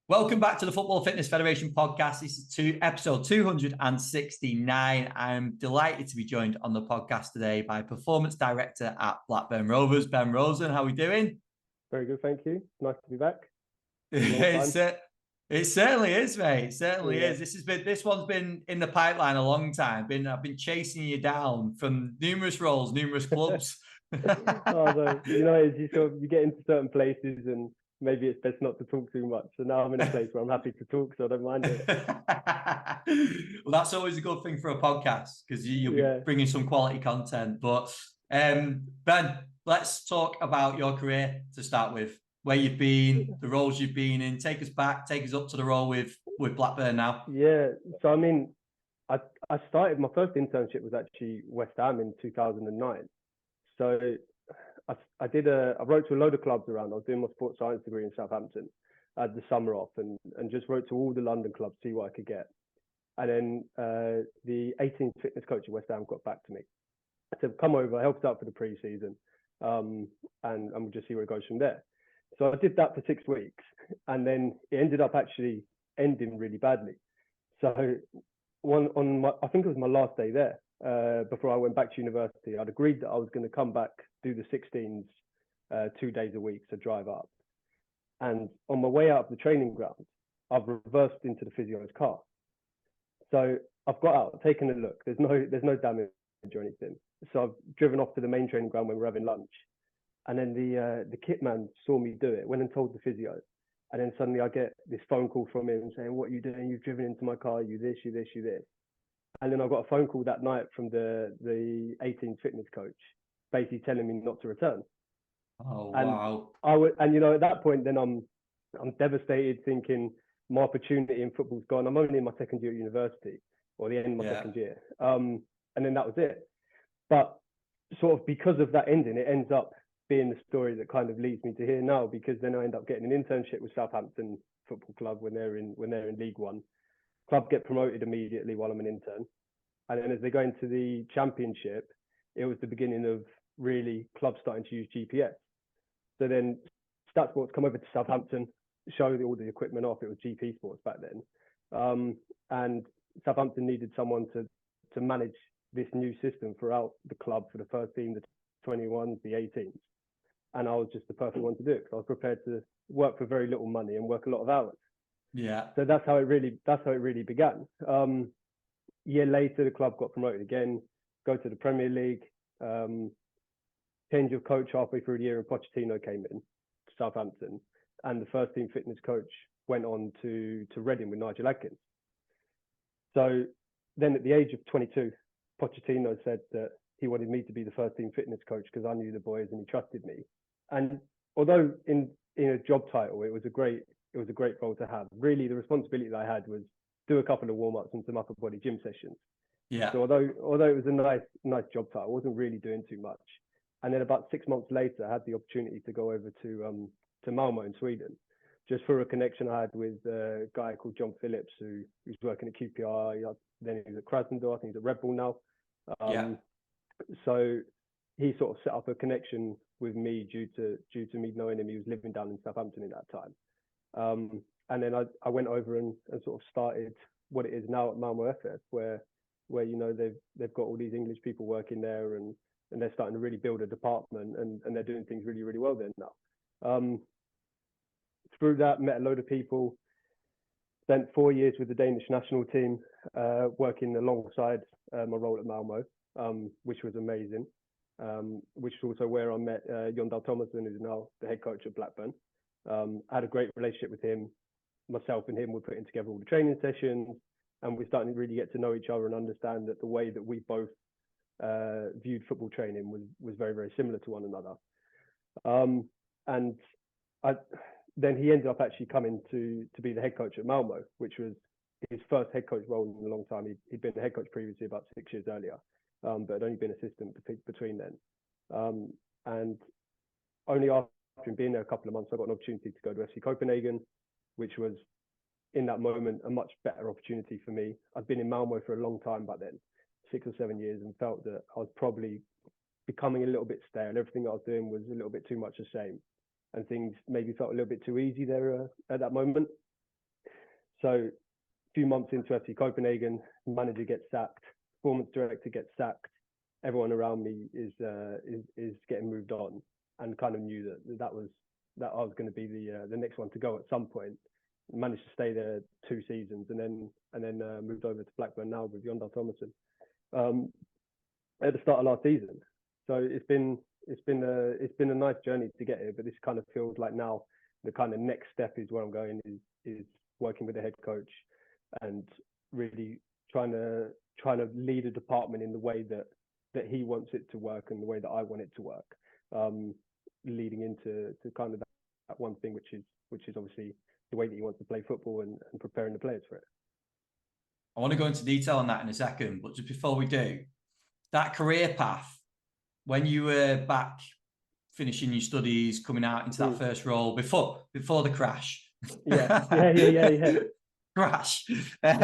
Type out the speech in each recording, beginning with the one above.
Welcome back to the Football Fitness Federation podcast. This is episode 269. I'm delighted to be joined on the podcast today by Performance Director at Blackburn Rovers, Ben Rosen. How are we doing? Very good, thank you. Nice to be back. It certainly is, mate. It certainly is. This one's been in the pipeline a long time. I've been chasing you down from numerous roles, numerous clubs. You get into certain places and maybe it's best not to talk too much. So now I'm in a place where I'm happy to talk, so I don't mind it. Well, that's always a good thing for a podcast because you'll be bringing some quality content. But Ben, let's talk about your career to start with. Where you've been, the roles you've been in. Take us up to the role with Blackburn now. Yeah, so I mean, I started, my first internship was actually West Ham in 2009. So I wrote to a load of clubs around. I was doing my sports science degree in Southampton. I had the summer off and just wrote to all the London clubs, see what I could get. And then the 18th fitness coach at West Ham got back to me. I said, come over, help us out for the pre-season, and we'll just see where it goes from there. So I did that for 6 weeks, and then it ended up actually ending really badly. So I think it was my last day there, before I went back to university, I'd agreed that I was going to come back, do the 16s 2 days a week, so drive up. And on my way out of the training ground, I've reversed into the physio's car. So I've got out, taken a look. There's no damage or anything. So I've driven off to the main training ground when we're having lunch. And then the kit man saw me do it, went and told the physio. And then suddenly I get this phone call from him saying, what are you doing? You've driven into my car, you this, you this, you this. And then I got a phone call that night from the 18th fitness coach, basically telling me not to return. Oh, and wow. At that point, then I'm devastated, thinking my opportunity in football's gone. I'm only in my second year at university, or the end of my second year. And then that was it. But sort of because of that ending, it ends up being the story that kind of leads me to here now, because then I end up getting an internship with Southampton Football Club when they're in League One. Club get promoted immediately while I'm an intern, and then as they go into the Championship, it was the beginning of really clubs starting to use GPS. So then Stat Sports come over to Southampton, show all the equipment off. It was GP Sports back then, and Southampton needed someone to manage this new system throughout the club for the first team, the 21s, the 18s. And I was just the perfect one to do it, because I was prepared to work for very little money and work a lot of hours. Yeah. So that's how it really began. Year later, the club got promoted again, go to the Premier League, change of coach halfway through the year, and Pochettino came in to Southampton, and the first team fitness coach went on to Reading with Nigel Adkins. So then at the age of 22, Pochettino said that he wanted me to be the first team fitness coach because I knew the boys and he trusted me. And although in a job title, it was a great role to have. Really, the responsibility that I had was do a couple of warm-ups and some upper body gym sessions. Yeah. So although it was a nice job title, I wasn't really doing too much. And then about 6 months later, I had the opportunity to go over to Malmo in Sweden, just for a connection I had with a guy called John Phillips, who's working at QPR. Then he was at Krasnodar. I think he's at Red Bull now. So he sort of set up a connection with me due to me knowing him. He was living down in Southampton in that time. And then I went over and sort of started what it is now at Malmo FF, where they've got all these English people working there, and they're starting to really build a department, and they're doing things really, really well there now. Through that, met a load of people, spent 4 years with the Danish national team, working alongside my role at Malmo, which was amazing. Which is also where I met Jon Dahl Tomasson, who's now the head coach at Blackburn. I had a great relationship with him. Myself and him were putting together all the training sessions, and we're starting to really get to know each other and understand that the way that we both viewed football training was very, very similar to one another. And then he ended up actually coming to be the head coach at Malmo, which was his first head coach role in a long time. He'd been the head coach previously about 6 years earlier, but had only been assistant between then. And only after being there a couple of months, I got an opportunity to go to FC Copenhagen, which was, in that moment, a much better opportunity for me. I'd been in Malmo for a long time back then, 6 or 7 years, and felt that I was probably becoming a little bit stale. Everything I was doing was a little bit too much the same, and things maybe felt a little bit too easy there at that moment. So a few months into FC Copenhagen, manager gets sacked, performance director gets sacked. Everyone around me is getting moved on, and kind of knew that I was going to be the next one to go at some point. Managed to stay there 2 seasons, and then moved over to Blackburn now with Yondal Thomason at the start of last season. So it's been a nice journey to get here, but this kind of feels like now the kind of next step is where I'm going, is working with the head coach and really trying to lead a department in the way that he wants it to work and the way that I want it to work, leading into kind of that one thing, which is obviously the way that he wants to play football and preparing the players for it. I want to go into detail on that in a second, but just before we do, that career path, when you were back finishing your studies, coming out into that first role before the crash. Yeah. Crash. At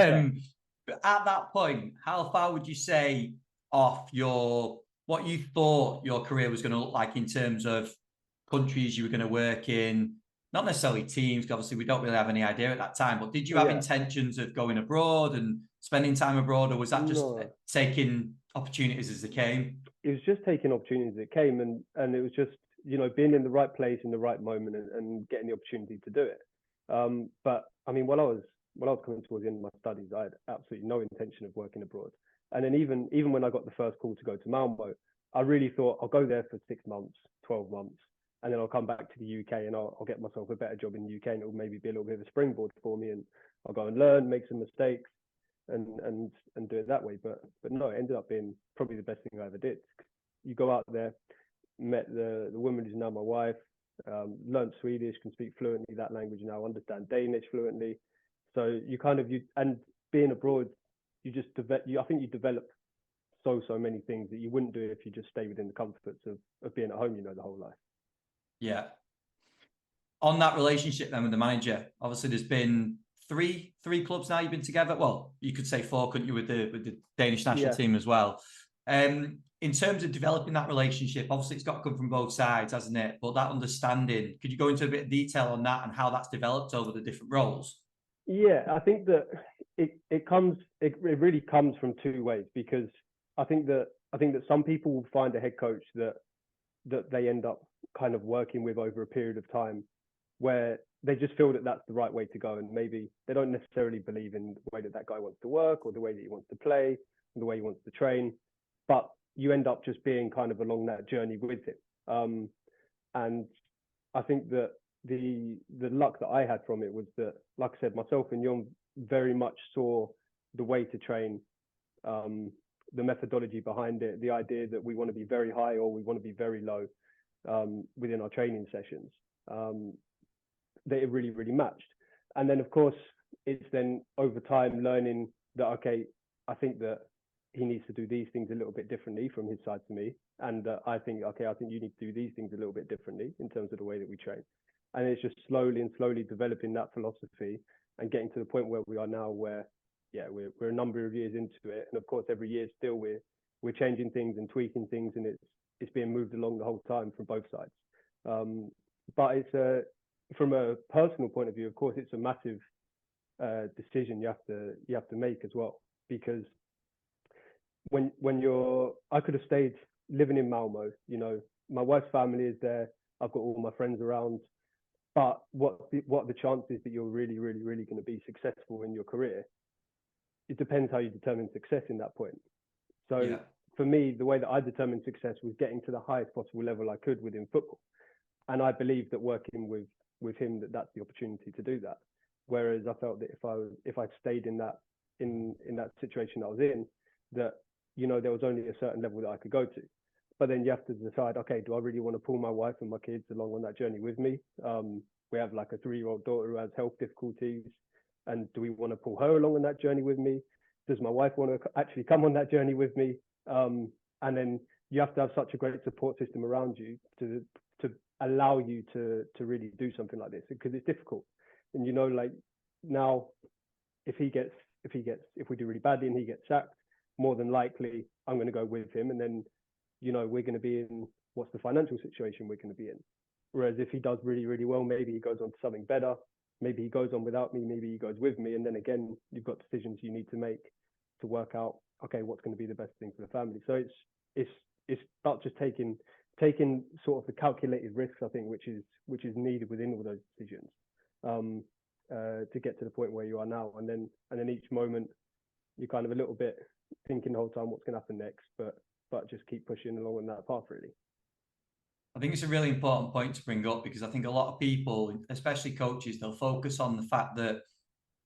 that point, how far would you say off what you thought your career was going to look like in terms of countries you were going to work in? Not necessarily teams, because obviously we don't really have any idea at that time, but did you have intentions of going abroad and spending time abroad, or was that just taking opportunities as they came? It was just taking opportunities as it came, and it was just, being in the right place in the right moment and getting the opportunity to do it. But I mean, while I was coming towards the end of my studies, I had absolutely no intention of working abroad. And then even when I got the first call to go to Malmo, I really thought I'll go there for 6 months, 12 months, and then I'll come back to the UK and I'll get myself a better job in the UK, and it'll maybe be a little bit of a springboard for me, and I'll go and learn, make some mistakes, and do it that way. But no, it ended up being probably the best thing I ever did. You go out there, met the woman who's now my wife, learned Swedish, can speak fluently that language now, understand Danish fluently. So and being abroad, I think you develop so many things that you wouldn't do if you just stay within the comforts of being at home, the whole life. Yeah. On that relationship then with the manager, obviously there's been three clubs now you've been together. Well, you could say 4, couldn't you, with the Danish national team as well. In terms of developing that relationship, obviously it's got to come from both sides, hasn't it? But that understanding, could you go into a bit of detail on that and how that's developed over the different roles? Yeah, I think that it really comes from 2 ways, because I think that some people will find a head coach that they end up kind of working with over a period of time, where they just feel that that's the right way to go, and maybe they don't necessarily believe in the way that guy wants to work, or the way that he wants to play, or the way he wants to train, but you end up just being kind of along that journey with him. And I think that the luck that I had from it was that, like I said, myself and Jon very much saw the way to train, the methodology behind it, the idea that we want to be very high or we want to be very low within our training sessions, that it really, really matched. And then, of course, it's then over time learning that, okay, I think that he needs to do these things a little bit differently from his side to me. And I think you need to do these things a little bit differently in terms of the way that we train. And it's just slowly developing that philosophy and getting to the point where we are now, where, we're a number of years into it. And of course, every year still we're changing things and tweaking things, and it's being moved along the whole time from both sides. But it's from a personal point of view, of course, it's a massive decision you have to make as well, because when I could have stayed living in Malmo, my wife's family is there, I've got all my friends around, but what are the chances that you're really, really, really going to be successful in your career? It depends how you determine success in that point. So for me, the way that I determined success was getting to the highest possible level I could within football. And I believe that working with him, that's the opportunity to do that. Whereas I felt that if I stayed in that situation I was in, that there was only a certain level that I could go to. But then you have to decide, okay, do I really want to pull my wife and my kids along on that journey with me? We have like a 3-year-old daughter who has health difficulties, and do we want to pull her along on that journey with me? Does my wife want to actually come on that journey with me? And then you have to have such a great support system around you to allow you to really do something like this, because it's difficult. And like now, if we do really badly and he gets sacked, more than likely I'm going to go with him, and then we're going to be in, what's the financial situation we're going to be in? Whereas if he does really, really well, maybe he goes on to something better, maybe he goes on without me, maybe he goes with me, and then again, you've got decisions you need to make to work out, okay, what's going to be the best thing for the family. So it's about just taking sort of the calculated risks, I think, which is needed within all those decisions, to get to the point where you are now, and then each moment you're kind of a little bit thinking the whole time what's going to happen next, but just keep pushing along on that path, really. I think it's a really important point to bring up, because I think a lot of people, especially coaches, they'll focus on the fact that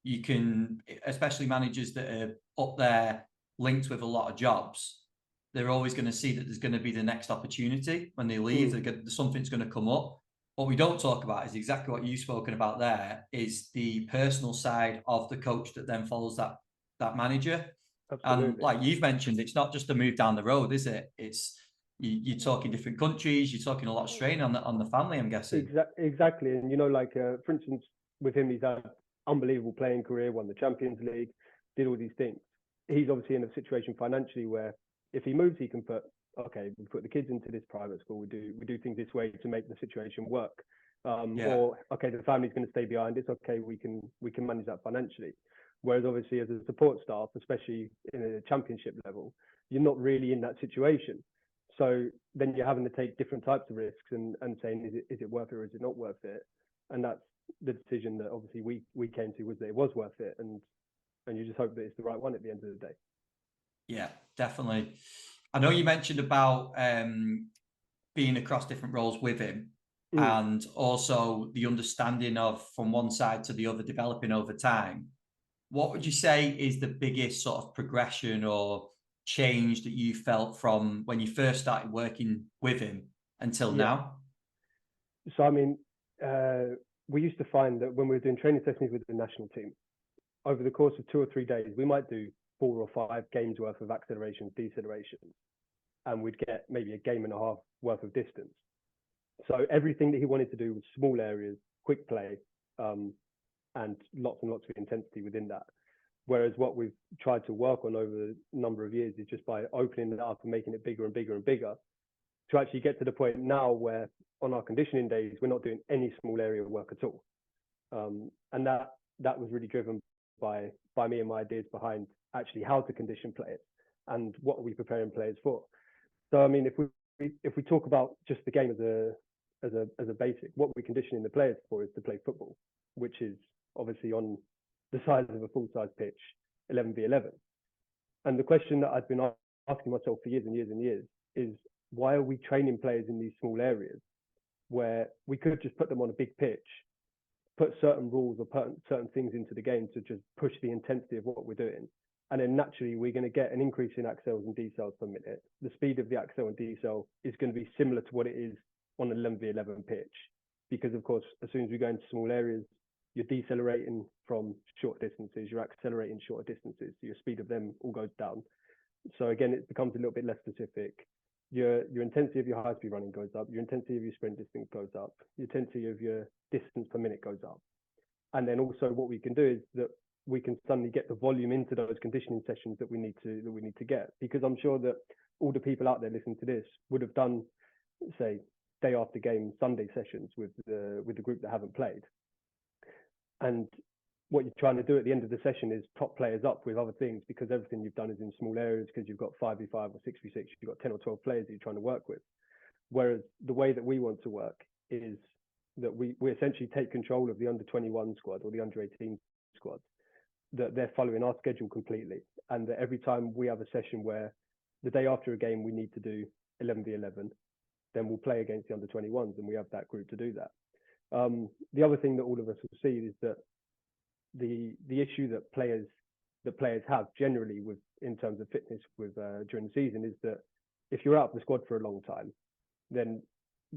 you can, especially managers that are up there linked with a lot of jobs, they're always going to see that there's going to be the next opportunity when they leave. Something's going to come up. What we don't talk about is exactly what you've spoken about there, is the personal side of the coach that then follows that manager. Absolutely. And like you've mentioned, it's not just a move down the road, is it? It's you're talking different countries, you're talking a lot of strain on the family, I'm guessing. Exactly. And like for instance, with him, he's had unbelievable playing career, won the Champions League, did all these things. He's obviously in a situation financially where if he moves, he can put the kids into this private school, we do things this way to make the situation work. Or okay, the family's going to stay behind, it's okay, we can manage that financially. Whereas obviously as a support staff, especially in a championship level, you're not really in that situation. So then you're having to take different types of risks and saying, is it worth it or is it not worth it? And that's the decision that obviously we came to, was that it was worth it, and you just hope that it's the right one at the end of the day. Yeah, definitely. I know you mentioned about being across different roles with him, and also the understanding of from one side to the other developing over time. What would you say is the biggest sort of progression or change that you felt from when you first started working with him until now? So, I mean, we used to find that when we were doing training sessions with the national team, over the course of 2 or 3 days, we might do 4 or 5 games worth of accelerations, decelerations, and we'd get maybe a game and a half worth of distance. So everything that he wanted to do was small areas, quick play, and lots of intensity within that. Whereas what we've tried to work on over a number of years is just by opening it up and making it bigger and bigger and bigger, to actually get to the point now where on our conditioning days, we're not doing any small area work at all. And that was really driven by me and my ideas behind actually how to condition players and what are we preparing players for. So, I mean, if we talk about just the game as a basic, what we're conditioning the players for is to play football, which is obviously on the size of a full-size pitch, 11v11. And the question that I've been asking myself for years and years and years is, why are we training players in these small areas where we could just put them on a big pitch, put certain rules or put certain things into the game to just push the intensity of what we're doing? And then naturally, we're going to get an increase in accels and decels per minute. The speed of the accel and decel is going to be similar to what it is on an 11v11 pitch. Because, of course, as soon as we go into small areas, you're decelerating from short distances, you're accelerating shorter distances, so your speed of them all goes down. So again, it becomes a little bit less specific. Your intensity of your high speed running goes up, your intensity of your sprint distance goes up, your intensity of your distance per minute goes up. And then also what we can do is that we can suddenly get the volume into those conditioning sessions that we need to get. Because I'm sure that all the people out there listening to this would have done, say, day after game Sunday sessions with the group that haven't played. And what you're trying to do at the end of the session is top players up with other things, because everything you've done is in small areas, because you've got 5v5 or 6v6, you've got 10 or 12 players that you're trying to work with. Whereas the way that we want to work is that we essentially take control of the under-21 squad or the under-18 squad, that they're following our schedule completely. And that every time we have a session where the day after a game we need to do 11v11, then we'll play against the under-21s, and we have that group to do that. The other thing that all of us will see is that the issue that players have generally with in terms of fitness with during the season is that if you're out of the squad for a long time, then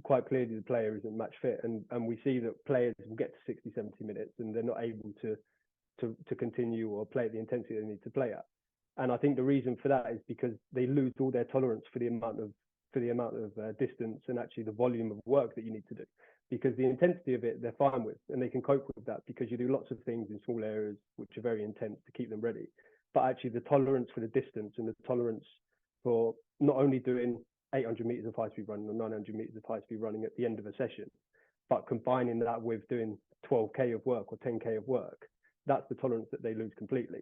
quite clearly the player isn't match fit, and we see that players will get to 60, 70 minutes and they're not able to continue or play at the intensity they need to play at. And I think the reason for that is because they lose all their tolerance for the amount of distance and actually the volume of work that you need to do. Because the intensity of it, they're fine with, and they can cope with that because you do lots of things in small areas which are very intense to keep them ready. But actually the tolerance for the distance and the tolerance for not only doing 800 meters of high speed running or 900 meters of high speed running at the end of a session, but combining that with doing 12K of work or 10K of work, that's the tolerance that they lose completely.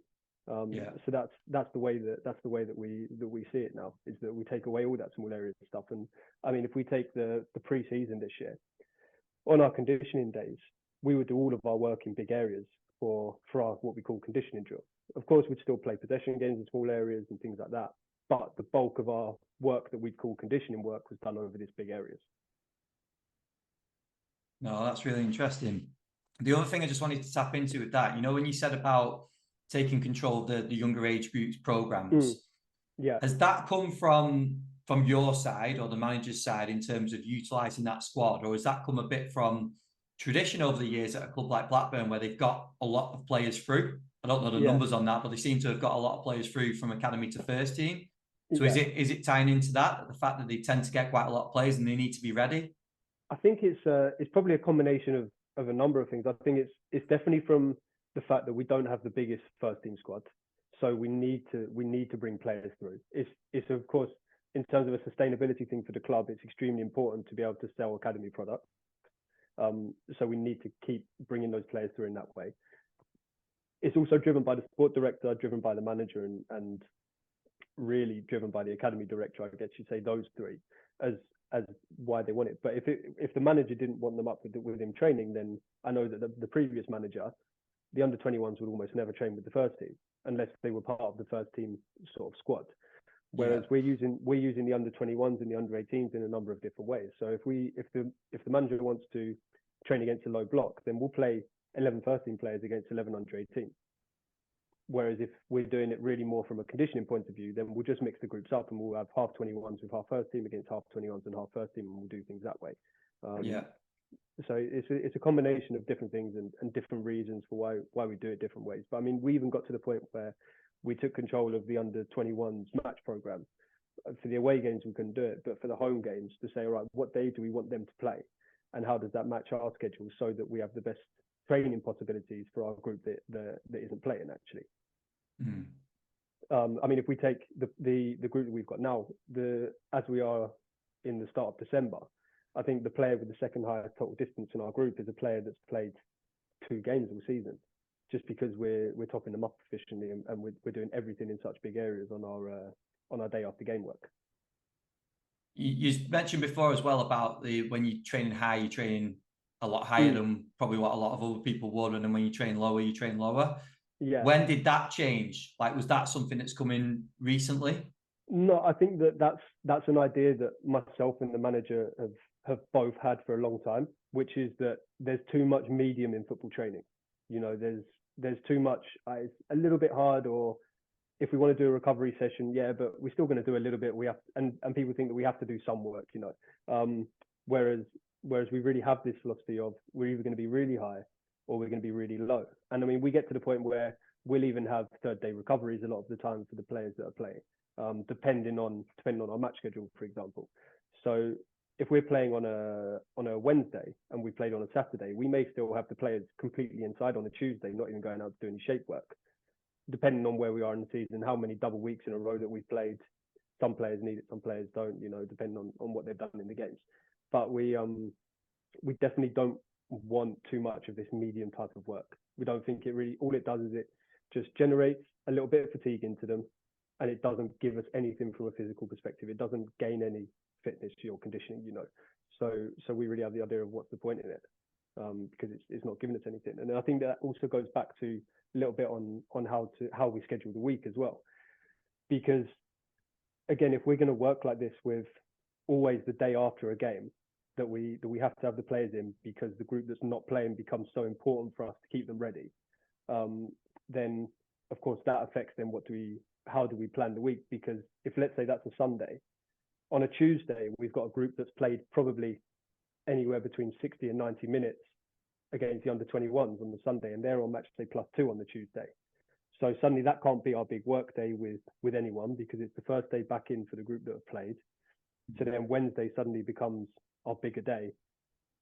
So that's the way that we see it now, is that we take away all that small area stuff. And I mean, if we take the pre-season this year, on our conditioning days, we would do all of our work in big areas for our what we call conditioning drill. Of course, we'd still play possession games in small areas and things like that, but the bulk of our work that we'd call conditioning work was done over these big areas. No, that's really interesting. The other thing I just wanted to tap into with that, you know, when you said about taking control of the younger age groups programs, has that come from your side or the manager's side in terms of utilising that squad, or has that come a bit from tradition over the years at a club like Blackburn, where they've got a lot of players through? I don't know the numbers on that, but they seem to have got a lot of players through from academy to first team. So is it tying into that, the fact that they tend to get quite a lot of players and they need to be ready? I think it's probably a combination of a number of things. I think it's definitely from the fact that we don't have the biggest first team squad, so we need to bring players through. It's of course, in terms of a sustainability thing for the club, it's extremely important to be able to sell academy products. So we need to keep bringing those players through in that way. It's also driven by the sport director, driven by the manager, and really driven by the academy director. I guess you'd say those three as why they want it. But if the manager didn't want them up with him training, then I know that the previous manager, the under 21s would almost never train with the first team unless they were part of the first team sort of squad. Whereas we're using the under 21s and the under 18s in a number of different ways. So if the manager wants to train against a low block, then we'll play 11 first team players against 11 under 18. Whereas if we're doing it really more from a conditioning point of view, then we'll just mix the groups up and we'll have half 21s with half first team against half 21s and half first team, and we'll do things that way. So it's a combination of different things and different reasons for why we do it different ways. But I mean, we even got to the point where we took control of the under 21s match program. For the away games, we couldn't do it, but for the home games, to say, all right, what day do we want them to play, and how does that match our schedule so that we have the best training possibilities for our group that isn't playing actually. I mean, if we take the group that we've got now, as we are in the start of December, I think the player with the second highest total distance in our group is a player that's played 2 games all season, just because we're topping them up efficiently and we're doing everything in such big areas on our day after game work. You mentioned before as well about when you're training high, you're training a lot higher than probably what a lot of other people would, and then when you train lower, you train lower. When did that change? Like, was that something that's come in recently? No, I think that's an idea that myself and the manager have both had for a long time, which is that there's too much medium in football training. You know, there's too much. It's a little bit hard, or if we want to do a recovery session, but we're still going to do a little bit. We have, and people think that we have to do some work, you know. Whereas we really have this philosophy of we're either going to be really high or we're going to be really low. And I mean, we get to the point where we'll even have third day recoveries a lot of the time for the players that are playing, depending on our match schedule, for example. So if we're playing on a Wednesday and we played on a Saturday, we may still have the players completely inside on a Tuesday, not even going out to do any shape work, depending on where we are in the season, how many double weeks in a row that we've played. Some players need it, some players don't, you know, depending on what they've done in the games. But we definitely don't want too much of this medium type of work. We don't think it really, all it does is it just generates a little bit of fatigue into them, and it doesn't give us anything from a physical perspective. It doesn't gain any fitness to your conditioning, you know. So we really have the idea of what's the point in it, because it's not giving us anything. And I think that also goes back to a little bit on how we schedule the week as well. Because again, if we're going to work like this with always the day after a game, that we have to have the players in because the group that's not playing becomes so important for us to keep them ready, then of course that affects then how do we plan the week? Because if, let's say, that's a Sunday, on a Tuesday we've got a group that's played probably anywhere between 60 and 90 minutes against the under 21s on the Sunday, and they're on match day +2 on the Tuesday. So suddenly that can't be our big work day with anyone, because it's the first day back in for the group that have played. So then Wednesday suddenly becomes our bigger day,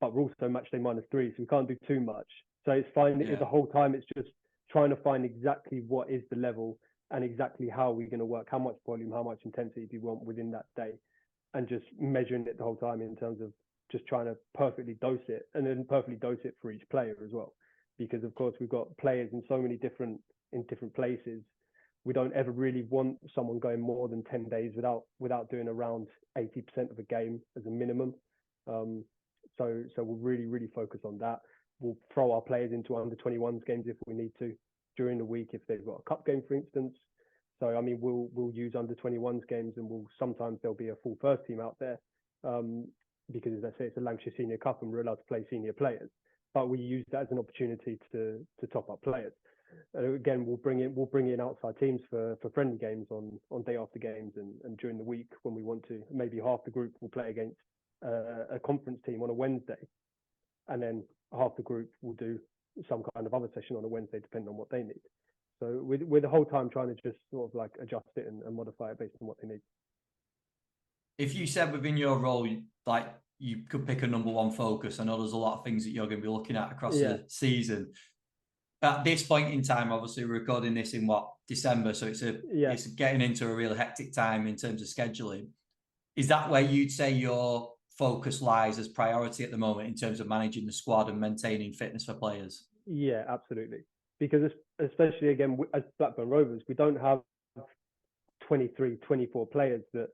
but we're also match day -3, so we can't do too much. So it's fine. The whole time it's just trying to find exactly what is the level and exactly how we're going to work, how much volume, how much intensity do you want within that day, and just measuring it the whole time in terms of just trying to perfectly dose it, and then perfectly dose it for each player as well. Because of course we've got players in so many different places. We don't ever really want someone going more than 10 days without doing around 80% of a game as a minimum. So we'll really focus on that. We'll throw our players into under 21s games if we need to during the week if they've got a cup game, for instance. So I mean, we'll use under 21s games, and sometimes there'll be a full first team out there because, as I say, it's a Lancashire Senior Cup and we're allowed to play senior players. But we use that as an opportunity to top up players. Again, we'll bring in outside teams for friendly games on day after games and during the week when we want to. Maybe half the group will play against a conference team on a Wednesday, and then half the group will do some kind of other session on a Wednesday, depending on what they need. So we're the whole time trying to just sort of like adjust it and modify it based on what they need. If you said within your role, like you could pick a number one focus, I know there's a lot of things that you're going to be looking at across the season. At this point in time, obviously we're recording this in December, so it's getting into a real hectic time in terms of scheduling. Is that where you'd say your focus lies as priority at the moment in terms of managing the squad and maintaining fitness for players? Yeah, absolutely. Because especially again, as Blackburn Rovers, we don't have 23, 24 players that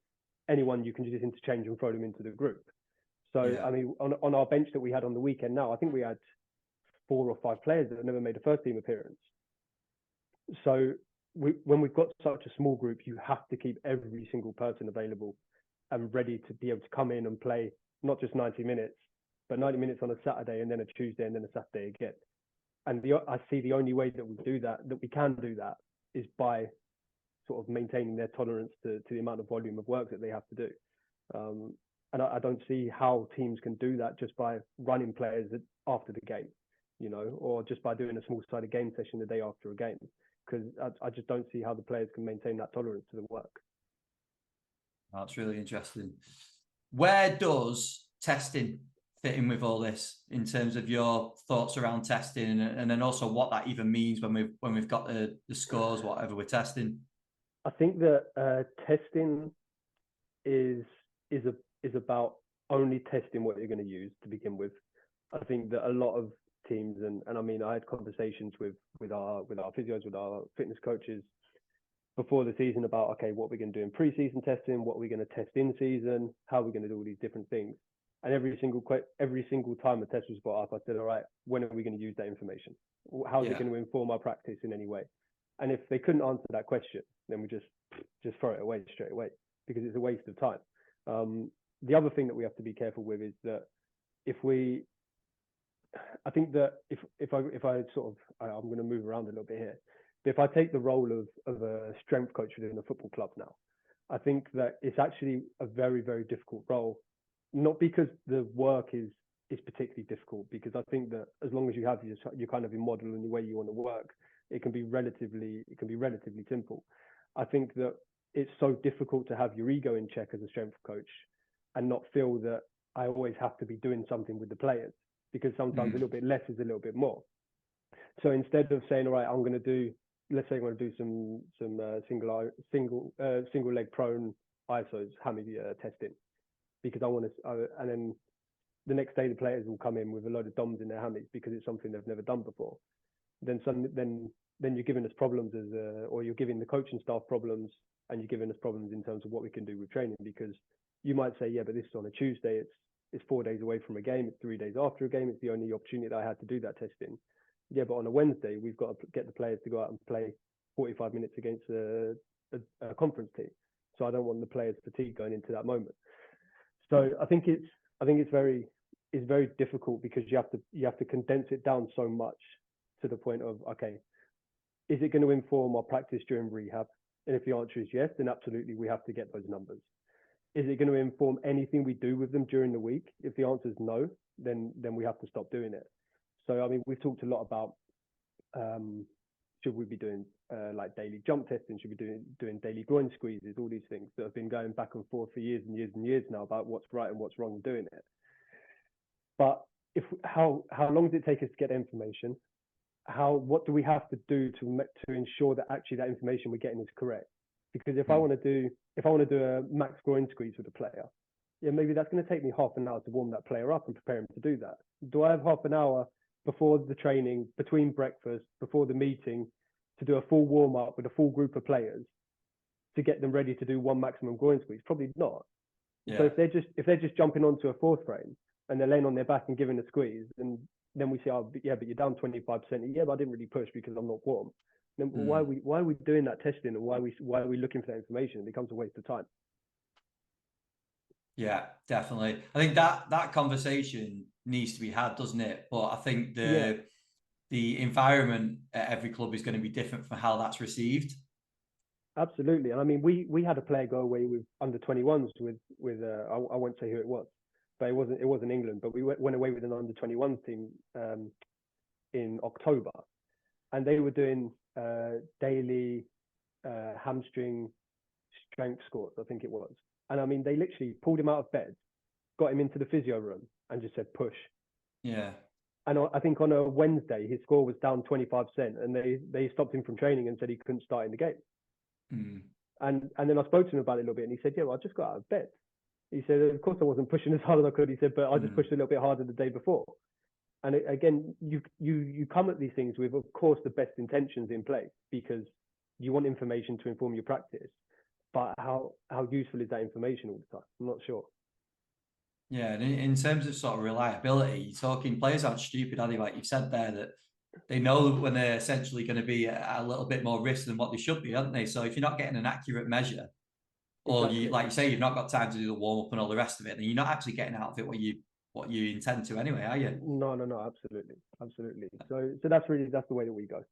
anyone you can just interchange and throw them into the group. So, I mean, on our bench that we had on the weekend now, I think we had 4 or 5 players that have never made a first team appearance. So when we've got such a small group, you have to keep every single person available and ready to be able to come in and play not just 90 minutes, but 90 minutes on a Saturday and then a Tuesday and then a Saturday again. And I see the only way that we can do that, is by sort of maintaining their tolerance to the amount of volume of work that they have to do. And I don't see how teams can do that just by running players after the game, or just by doing a small-sided game session the day after a game, because I just don't see how the players can maintain that tolerance to the work. That's really interesting. Where does testing fit in with all this in terms of your thoughts around testing, and then also what that even means when we've got the scores, whatever we're testing? I think that testing is about only testing what you're going to use to begin with. I think that a lot of teams, and I mean, I had conversations with our physios, with our fitness coaches before the season about, okay, what we're going to do in pre-season testing, what we're going to test in season, how we're going to do all these different things. And every single time a test was brought up, I said, all right, when are we going to use that information? How is it going to inform our practice in any way? And if they couldn't answer that question, then we just throw it away straight away, because it's a waste of time. The other thing that we have to be careful with is that I think that if I sort of, I'm going to move around a little bit here, but if I take the role of a strength coach within a football club now, I think that it's actually a very, very difficult role, not because the work is particularly difficult, because I think that as long as you have your kind of your model and the way you want to work, it can be relatively simple. I think that it's so difficult to have your ego in check as a strength coach and not feel that I always have to be doing something with the players, because sometimes a little bit less is a little bit more. So instead of saying, all right, I'm going to do, let's say I'm going to do some single leg prone ISOs hammy testing, because I want to, and then the next day the players will come in with a load of DOMs in their hammies because it's something they've never done before. Then you're giving us problems or you're giving the coaching staff problems, and you're giving us problems in terms of what we can do with training, because you might say, yeah, but this is on a Tuesday, it's 4 days away from a game, it's 3 days after a game, it's the only opportunity that I had to do that testing. Yeah, but on a Wednesday, we've got to get the players to go out and play 45 minutes against a conference team. So I don't want the players' fatigue going into that moment. So I think it's very difficult, because you have to condense it down so much to the point of, okay, is it going to inform our practice during rehab? And if the answer is yes, then absolutely we have to get those numbers. Is it going to inform anything we do with them during the week? If the answer is no, then we have to stop doing it. So I mean, we've talked a lot about should we be doing like daily jump testing? Should we be doing daily groin squeezes? All these things that have been going back and forth for years and years and years now about what's right and what's wrong in doing it. But how long does it take us to get information? What do we have to do to ensure that actually that information we're getting is correct? Because if I want to do a max groin squeeze with a player, yeah, maybe that's going to take me half an hour to warm that player up and prepare him to do that. Do I have half an hour before the training, between breakfast, before the meeting, to do a full warm up with a full group of players to get them ready to do one maximum groin squeeze? Probably not. Yeah. So if they're just jumping onto a fourth frame and they're laying on their back and giving a squeeze, and then we say, oh yeah, but you're down 25%. Yeah, but I didn't really push because I'm not warm. Then why are we doing that testing, and why are we looking for that information? It becomes a waste of time. Yeah, definitely. I think that conversation needs to be had, doesn't it? But I think the environment at every club is going to be different from how that's received. Absolutely. And I mean, we had a player go away with under 21s with I won't say who it was, but it wasn't England, but we went away with an under 21s team in October, and they were doing daily hamstring strength scores, I think it was. And I mean, they literally pulled him out of bed, got him into the physio room, and just said push. Yeah. And I think on a Wednesday, his score was down 25%, and they stopped him from training and said he couldn't start in the game. Mm. And then I spoke to him about it a little bit, and he said, yeah, well, I just got out of bed. He said, of course I wasn't pushing as hard as I could. He said, but I just pushed a little bit harder the day before. And again, you come at these things with, of course, the best intentions in place, because you want information to inform your practice. But how useful is that information all the time? I'm not sure. Yeah, and in terms of sort of reliability, you're talking players aren't stupid, are they? Like you've said there, that they know when they're essentially going to be a little bit more risk than what they should be, aren't they? So if you're not getting an accurate measure, or Exactly. you, like you say, you've not got time to do the warm up and all the rest of it, then you're not actually getting out of it what you intend to anyway, are you? No, absolutely. So that's the way that we go.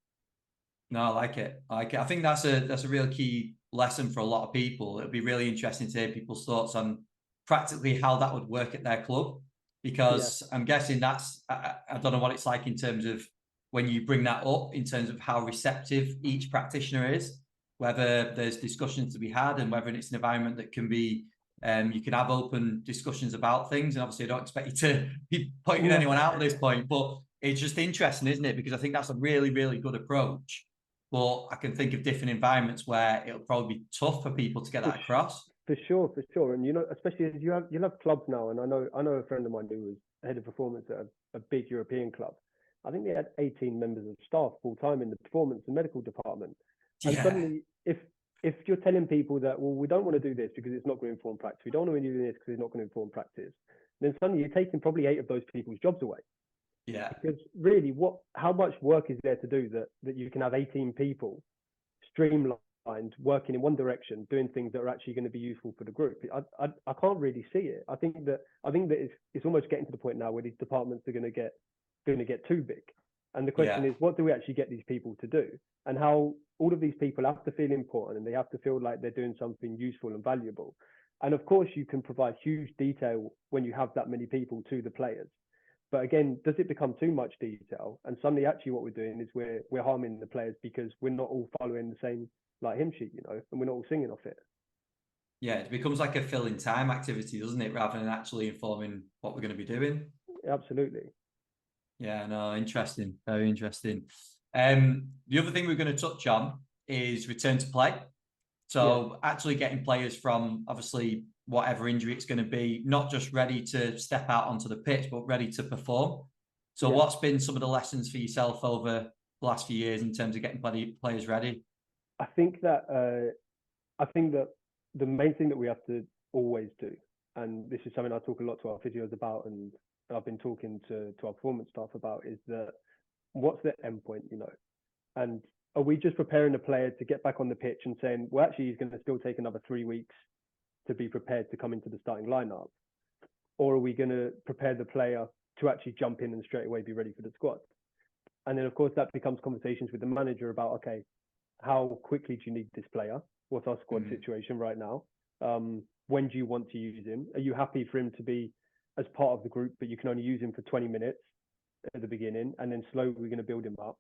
No, I like it. I like it. I think that's a real key lesson for a lot of people. It'll be really interesting to hear people's thoughts on practically how that would work at their club, because I'm guessing I don't know what it's like in terms of when you bring that up, in terms of how receptive each practitioner is, whether there's discussions to be had, and whether it's an environment that can be you can have open discussions about things. And obviously I don't expect you to be pointing anyone out at this point, but it's just interesting, isn't it? Because I think that's a really, really good approach. But I can think of different environments where it'll probably be tough for people to get that across. For sure. And especially as you'll have clubs now, and I know a friend of mine who was head of performance at a big European club. I think they had 18 members of staff full time in the performance and medical department. And suddenly, if you're telling people that, well, we don't want to do this because it's not going to inform practice, we don't want to do this because it's not going to inform practice, then suddenly you're taking probably 8 of those people's jobs away. Yeah. Because really, how much work is there to do that you can have 18 people streamlined, working in one direction, doing things that are actually going to be useful for the group? I can't really see it. I think that it's almost getting to the point now where these departments are going to get too big. And the question is, what do we actually get these people to do? And how all of these people have to feel important, and they have to feel like they're doing something useful and valuable. And of course, you can provide huge detail when you have that many people to the players. But again, does it become too much detail? And suddenly, actually, what we're doing is we're harming the players because we're not all following the same hymn sheet, and we're not all singing off it. Yeah, it becomes like a filling time activity, doesn't it, rather than actually informing what we're going to be doing. Absolutely. Yeah, no, interesting, very interesting. The other thing we're going to touch on is return to play. So actually getting players from obviously whatever injury it's going to be, not just ready to step out onto the pitch, but ready to perform. So what's been some of the lessons for yourself over the last few years in terms of getting players ready? I think that the main thing that we have to always do, and this is something I talk a lot to our physios about, and I've been talking to our performance staff about, is that what's the end point, and are we just preparing the player to get back on the pitch and saying, well, actually, he's going to still take another 3 weeks to be prepared to come into the starting lineup? Or are we going to prepare the player to actually jump in and straight away be ready for the squad? And then, of course, that becomes conversations with the manager about, okay, how quickly do you need this player? What's our squad situation right now? When do you want to use him? Are you happy for him to be as part of the group, but you can only use him for 20 minutes at the beginning, and then slowly we're going to build him up?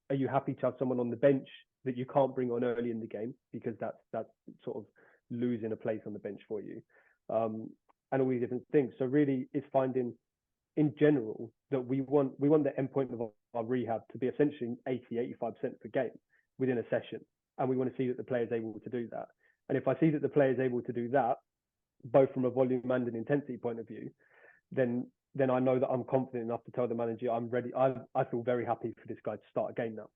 Are you happy to have someone on the bench that you can't bring on early in the game because that's sort of losing a place on the bench for you? And all these different things. So really, it's finding, in general, that we want the endpoint of our rehab to be essentially 80-85% per game within a session, and we want to see that the player is able to do that. And if I see that the player is able to do that, both from a volume and an intensity point of view, then I know that I'm confident enough to tell the manager I'm ready. I feel very happy for this guy to start a game now,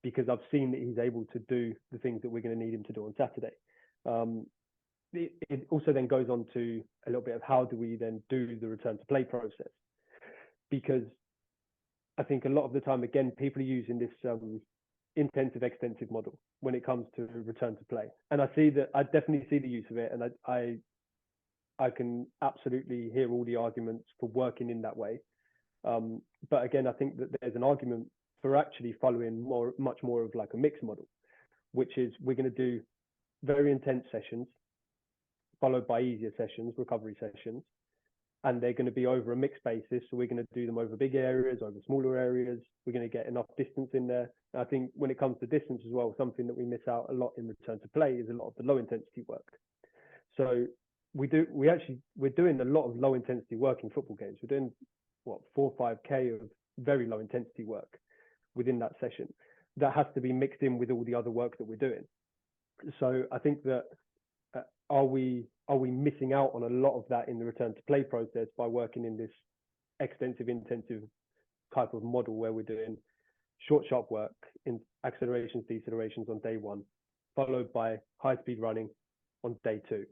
because I've seen that he's able to do the things that we're going to need him to do on Saturday. It also then goes on to a little bit of how do we then do the return to play process, because I think a lot of the time, again, people are using this intensive extensive model when it comes to return to play, and I definitely see the use of it, and I can absolutely hear all the arguments for working in that way. But again, I think that there's an argument for actually following much more of like a mixed model, which is we're going to do very intense sessions followed by easier sessions, recovery sessions, and they're going to be over a mixed basis. So we're going to do them over big areas, over smaller areas. We're going to get enough distance in there. And I think when it comes to distance as well, something that we miss out a lot in return to play is a lot of the low intensity work. So we're doing a lot of low intensity work in football games. We're doing 4 or 5K of very low intensity work within that session. That has to be mixed in with all the other work that we're doing. So I think that are we missing out on a lot of that in the return to play process by working in this extensive, intensive type of model where we're doing short, sharp work in accelerations, decelerations on day 1, followed by high speed running on day 2,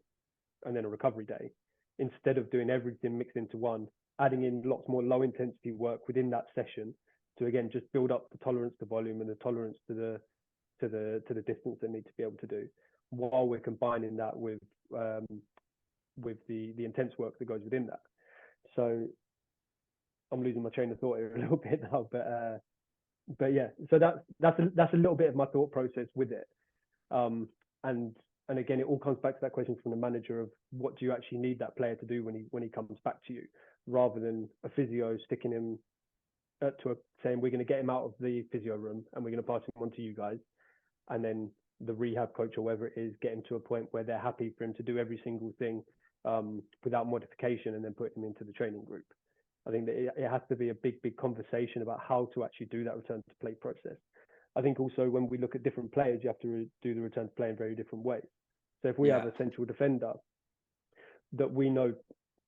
and then a recovery day, instead of doing everything mixed into one, adding in lots more low intensity work within that session to again just build up the tolerance to volume and the tolerance to the distance they need to be able to do, while we're combining that with the intense work that goes within that. So I'm losing my train of thought here a little bit now, but yeah, so that's a little bit of my thought process with it. And again, it all comes back to that question from the manager of what do you actually need that player to do when he comes back to you, rather than a physio sticking him saying we're going to get him out of the physio room and we're going to pass him on to you guys, and then the rehab coach or whatever it is get him to a point where they're happy for him to do every single thing without modification, and then put him into the training group. I think that it has to be a big conversation about how to actually do that return to play process. I think also when we look at different players, you have to do the return to play in very different ways. So if we have a central defender that we know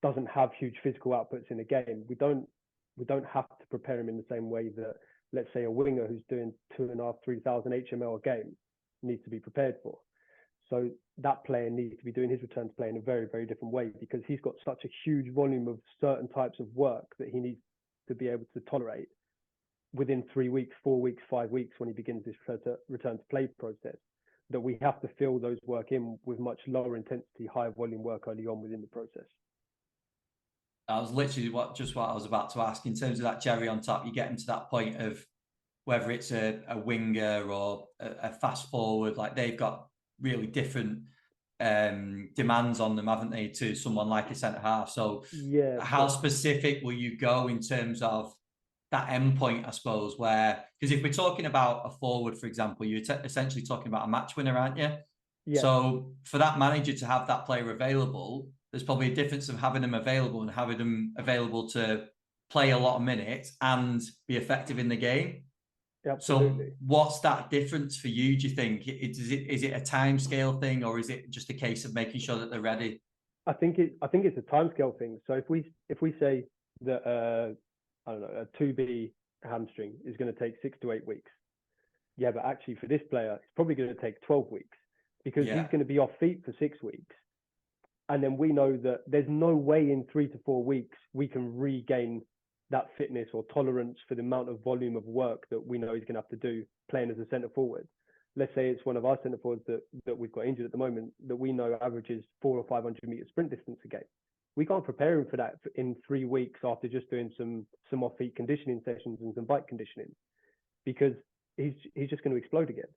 doesn't have huge physical outputs in a game, we don't have to prepare him in the same way that, let's say, a winger who's doing 2,500, 3,000 HML a game needs to be prepared for. So that player needs to be doing his return to play in a very, very different way, because he's got such a huge volume of certain types of work that he needs to be able to tolerate within 3 weeks, 4 weeks, 5 weeks when he begins this return to play process, that we have to fill those work in with much lower intensity, higher volume work early on within the process. That was literally what I was about to ask. In terms of that cherry on top, you get into that point of whether it's a winger or a fast forward, like they've got really different demands on them, haven't they, to someone like a centre half? So how specific will you go in terms of that end point, I suppose, where, because if we're talking about a forward, for example, you're essentially talking about a match winner, aren't you? Yeah. So for that manager to have that player available, there's probably a difference of having them available and having them available to play a lot of minutes and be effective in the game. Absolutely. So what's that difference for you, do you think? Is it a time scale thing, or is it just a case of making sure that they're ready? I think it's a time scale thing. So if we say that I don't know, a 2B hamstring is going to take 6 to 8 weeks. Yeah, but actually for this player, it's probably going to take 12 weeks, because he's going to be off feet for 6 weeks. And then we know that there's no way in 3 to 4 weeks we can regain that fitness or tolerance for the amount of volume of work that we know he's going to have to do playing as a centre forward. Let's say it's one of our centre forwards that we've got injured at the moment that we know averages 400 or 500 metre sprint distance a game. We can't prepare him for that in 3 weeks after just doing some off-feet conditioning sessions and some bike conditioning, because he's just going to explode again,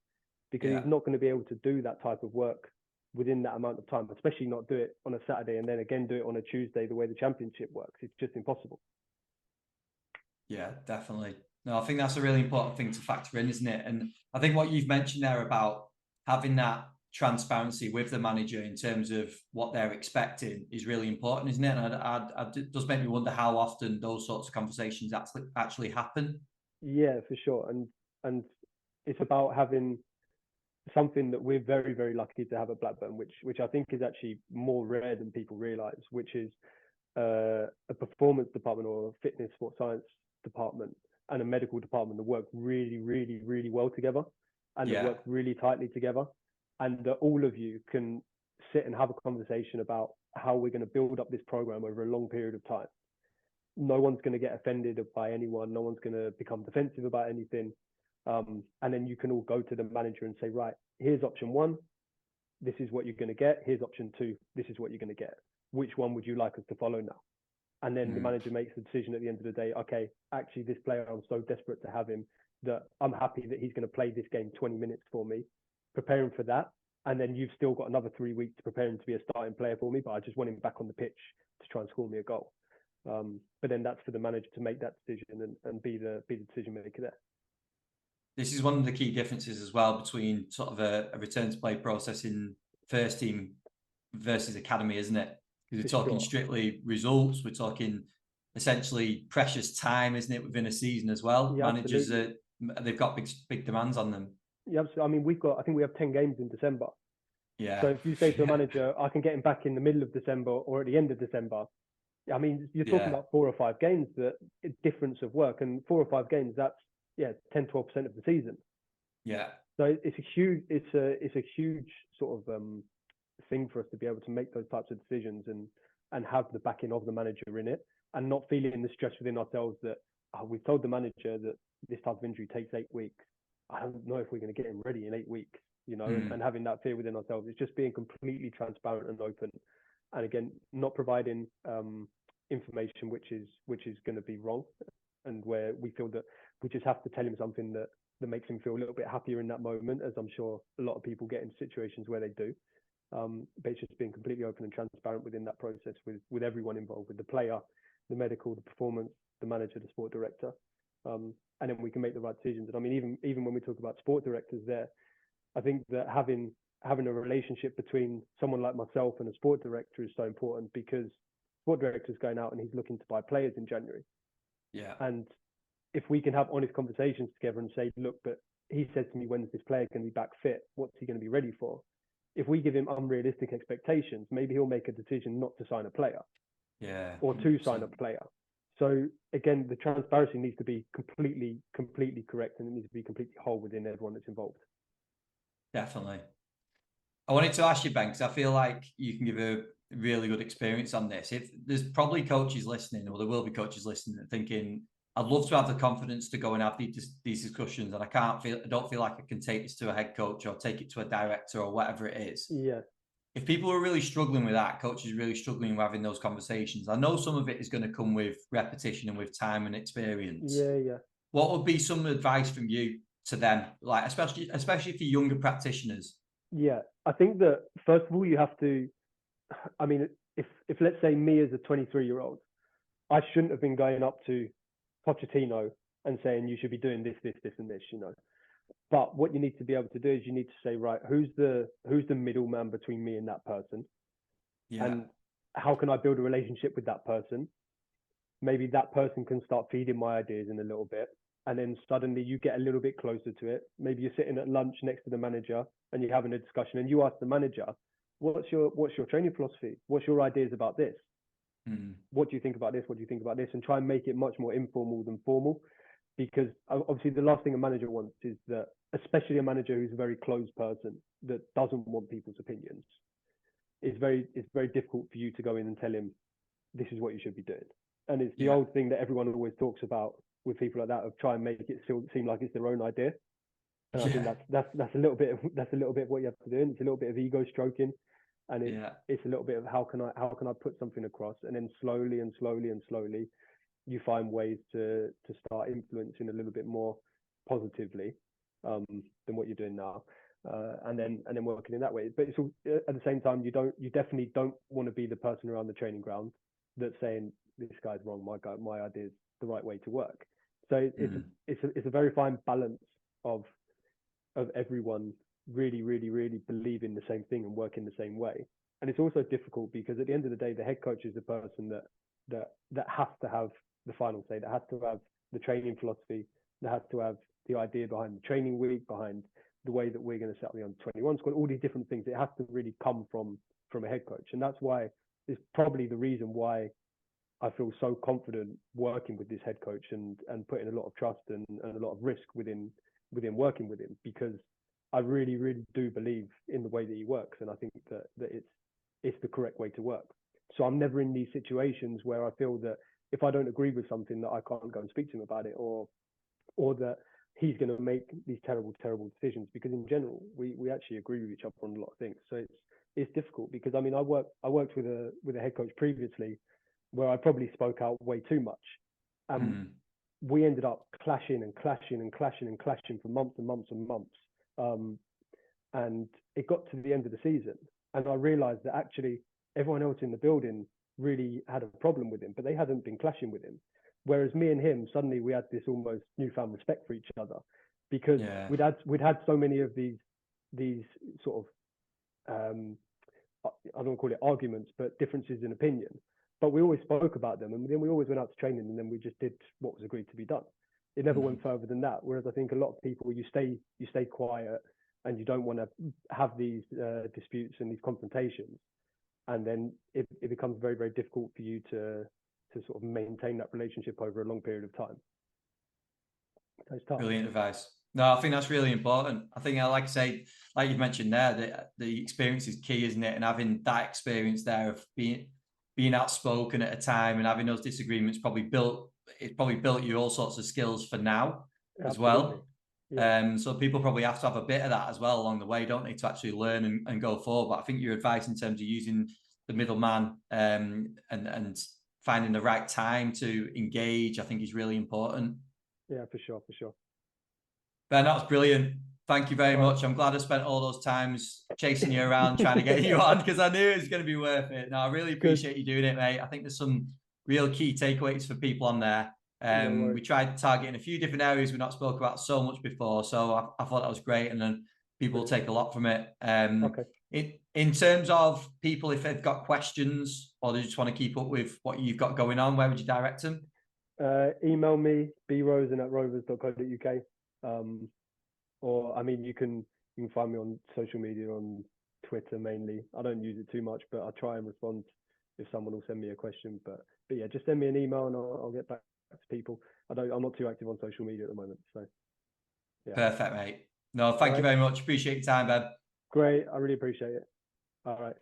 because he's not going to be able to do that type of work within that amount of time, especially not do it on a Saturday and then again do it on a Tuesday the way the championship works. It's just impossible. Yeah, definitely. No, I think that's a really important thing to factor in, isn't it? And I think what you've mentioned there about having that transparency with the manager in terms of what they're expecting is really important, isn't it? And it does make me wonder how often those sorts of conversations actually happen. Yeah, for sure. And it's about having something that we're very, very lucky to have at Blackburn, which I think is actually more rare than people realise, which is a performance department or a fitness sports science department and a medical department that work really, really, really well together, and that work really tightly together, and that all of you can sit and have a conversation about how we're going to build up this program over a long period of time. No one's going to get offended by anyone. No one's going to become defensive about anything. And then you can all go to the manager and say, right, here's option one. This is what you're going to get. Here's option two. This is what you're going to get. Which one would you like us to follow now? And then the manager makes the decision at the end of the day, okay, actually this player, I'm so desperate to have him that I'm happy that he's going to play this game 20 minutes for me, prepare him for that. And then you've still got another 3 weeks to prepare him to be a starting player for me, but I just want him back on the pitch to try and score me a goal. But then that's for the manager to make that decision and be the decision maker there. This is one of the key differences as well between sort of a return to play process in first team versus academy, isn't it? Because we're talking strictly results. We're talking essentially precious time, isn't it, within a season as well? Yeah, managers they've got big demands on them. Yeah, I mean, I think we have 10 games in December. Yeah. So if you say to a manager, I can get him back in the middle of December or at the end of December, I mean, you're talking about 4 or 5 games, that difference of work, and 4 or 5 games, that's 10, 12% of the season. Yeah. So it's a huge sort of thing for us to be able to make those types of decisions and have the backing of the manager in it, and not feeling the stress within ourselves that we've told the manager that this type of injury takes 8 weeks. I don't know if we're going to get him ready in 8 weeks, you know, and having that fear within ourselves. It's just being completely transparent and open, and again, not providing information which is going to be wrong, and where we feel that we just have to tell him something that makes him feel a little bit happier in that moment, as I'm sure a lot of people get in situations where they do. But it's just being completely open and transparent within that process with everyone involved, with the player, the medical, the performance, the manager, the sport director. And then we can make the right decisions. And I mean, even when we talk about sport directors there, I think that having a relationship between someone like myself and a sport director is so important, because sport director is going out and he's looking to buy players in January. Yeah. And if we can have honest conversations together and say, look, but he said to me, when's this player going to be back fit? What's he going to be ready for? If we give him unrealistic expectations, maybe he'll make a decision not to sign a player. Yeah. Or to sign a player. So again, the transparency needs to be completely correct, and it needs to be completely whole within everyone that's involved. Definitely. I wanted to ask you, Ben, because I feel like you can give a really good experience on this. If there's probably coaches listening, or there will be coaches listening, and thinking, I'd love to have the confidence to go and have these discussions, and I don't feel like I can take this to a head coach or take it to a director or whatever it is. Yeah. If people are really struggling with that, coaches really struggling with having those conversations, I know some of it is going to come with repetition and with time and experience. Yeah. What would be some advice from you to them, like especially for younger practitioners? Yeah, I think that first of all, you have to, I mean, if let's say me as a 23-year-old, I shouldn't have been going up to Pochettino and saying you should be doing this, and this, you know. But what you need to be able to do is you need to say, right, who's the middleman between me and that person? Yeah. And how can I build a relationship with that person? Maybe that person can start feeding my ideas in a little bit. And then suddenly you get a little bit closer to it. Maybe you're sitting at lunch next to the manager and you're having a discussion, and you ask the manager, what's your training philosophy? What's your ideas about this? What do you think about this? What do you think about this? And try and make it much more informal than formal. Because obviously the last thing a manager wants is that, especially a manager who's a very closed person that doesn't want people's opinions, it's very difficult for you to go in and tell him this is what you should be doing. And it's the old thing that everyone always talks about with people like that, of try and make it seem like it's their own idea. And I think that's a little bit of what you have to do. And it's a little bit of ego stroking, and it's a little bit of how can I put something across, and then slowly you find ways to start influencing a little bit more positively than what you're doing now, and then working in that way. But it's all, at the same time, you definitely don't want to be the person around the training ground that's saying this guy's wrong, my idea is the right way to work. So it's a very fine balance of everyone really believing the same thing and working the same way. And it's also difficult because at the end of the day, the head coach is the person that has to have the final say, that has to have the training philosophy, that has to have the idea behind the training week, behind the way that we're going to set up the under-21 squad, all these different things. It has to really come from a head coach, and that's why it's probably the reason why I feel so confident working with this head coach and putting a lot of trust and a lot of risk within working with him, because I really, really do believe in the way that he works, and I think that it's the correct way to work. So I'm never in these situations where I feel that if I don't agree with something, that I can't go and speak to him about it, or that he's going to make these terrible decisions, because in general we actually agree with each other on a lot of things. So it's difficult, because I mean I worked with a head coach previously where I probably spoke out way too much, and we ended up clashing for months and months and months, and it got to the end of the season, and I realized that actually everyone else in the building really had a problem with him, but they hadn't been clashing with him. Whereas me and him, suddenly we had this almost newfound respect for each other, because we'd had so many of these sort of I don't call it arguments, but differences in opinion. But we always spoke about them, and then we always went out to training, and then we just did what was agreed to be done. It never went further than that. Whereas I think a lot of people, you stay quiet, and you don't want to have these disputes and these confrontations, and then it becomes very, very difficult for you to sort of maintain that relationship over a long period of time. So it's tough. Brilliant advice. No, I think that's really important. I think, like I say, like you've mentioned there, the experience is key, isn't it? And having that experience there of being outspoken at a time and having those disagreements probably built you all sorts of skills for now as well. Yeah. So people probably have to have a bit of that as well along the way, don't they, to actually learn and go forward. But I think your advice in terms of using the middleman and finding the right time to engage, I think is really important. Yeah, for sure. Ben, that was brilliant. Thank you very much. I'm glad I spent all those times chasing you around trying to get you on, because I knew it was going to be worth it. No, I really appreciate you doing it, mate. I think there's some real key takeaways for people on there. We tried targeting a few different areas we've not spoke about so much before, so I thought that was great, and then people will take a lot from it. In terms of people, if they've got questions or they just want to keep up with what you've got going on, where would you direct them? Email me, brosen@rovers.co.uk. Or I mean, you can find me on social media, on Twitter mainly. I don't use it too much, but I try and respond if someone will send me a question. But yeah, just send me an email and I'll get back to people. I'm not too active on social media at the moment, so yeah. Perfect, mate. No, thank you very much. Appreciate your time, Ben. Great, I really appreciate it. All right.